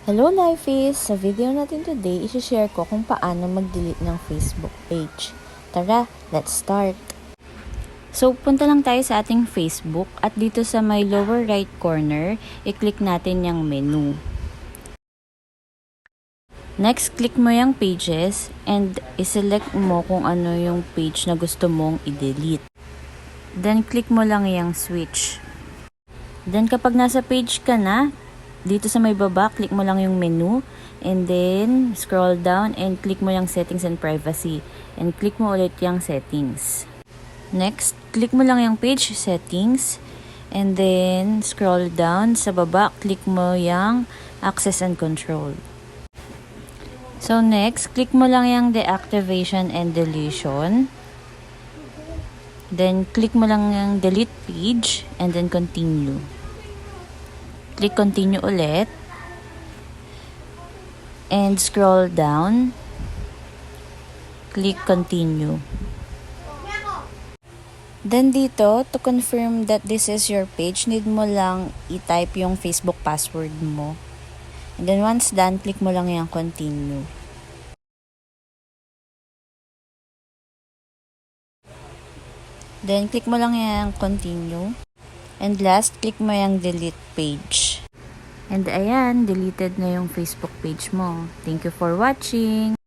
Hello Lifeys! Sa video natin today, isi-share ko kung paano mag-delete ng Facebook page. Tara, let's start! So, punta lang tayo sa ating Facebook at dito sa may lower right corner, i-click natin yung menu. Next, click mo yung pages and i-select mo kung ano yung page na gusto mong i-delete. Then, click mo lang yung switch. Then, kapag nasa page ka na, dito sa may baba, click mo lang yung menu and then scroll down and click mo yung settings and privacy and click mo ulit yung settings. Next, click mo lang yung page settings and then scroll down sa baba, click mo yung access and control. So next, click mo lang yung deactivation and deletion. Then click mo lang yung delete page and then continue. Click continue ulit. And scroll down. Click continue. Then dito, to confirm that this is your page, need mo lang i-type yung Facebook password mo. And then once done, click mo lang yung continue. Then click mo lang yung continue. And last, click mo yung delete page. And ayan, deleted na yung Facebook page mo. Thank you for watching!